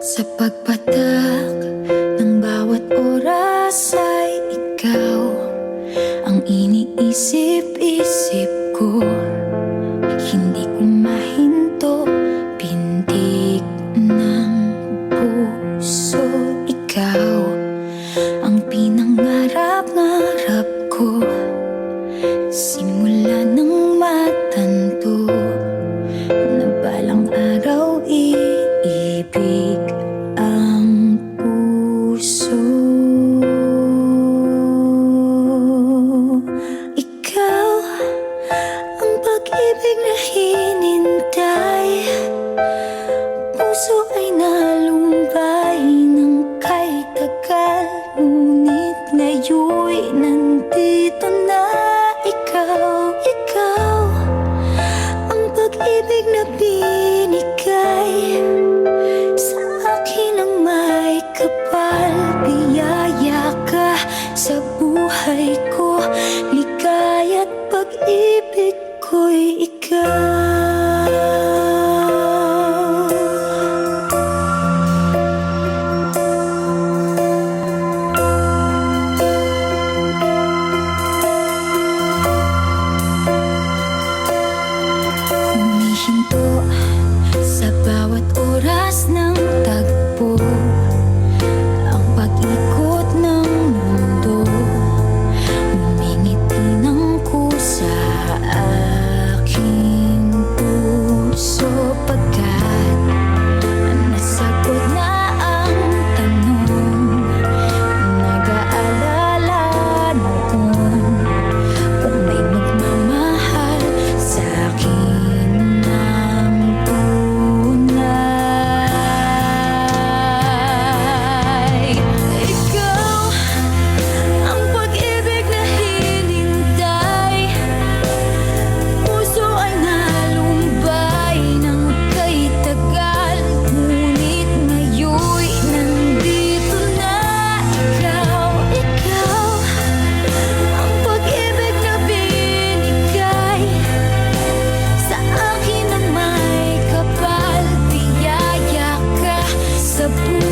Sa pagpatak ng bawat oras ay ikaw ang iniisip-isip ko. Hindi ko mahinto, pintig ng puso. Ikaw ang pinangarap-ngarap ko, simula ng matanto na balang araw iibig ang puso. Ikaw ang pag-ibig na hinintay, puso ay nalumbay ng kay tagal, ngunit ngayon'y nandito na. Ikaw ang pag-ibig na binigay sa akin ang may kapal. Biyaya ka sa buhay ko, ligaya't pag-ibig ko'y ikaw. Humihinto sa bawat oras ng tagpo, ang pag-ikot ng mundo, ngumingiti ng kusa aking puso. Pagkat nasagot na ang tanong, nag-aalala noon kung may magmamahal sa akin ng tunay. Ikaw ang pag-ibig na hinintay, puso ay nalumbay ng kay tagal, ngunit ngayon'y nandito na. Ikaw ang pag-ibig na binigay sa akin ang may kapal. Biyaya ka sa buhay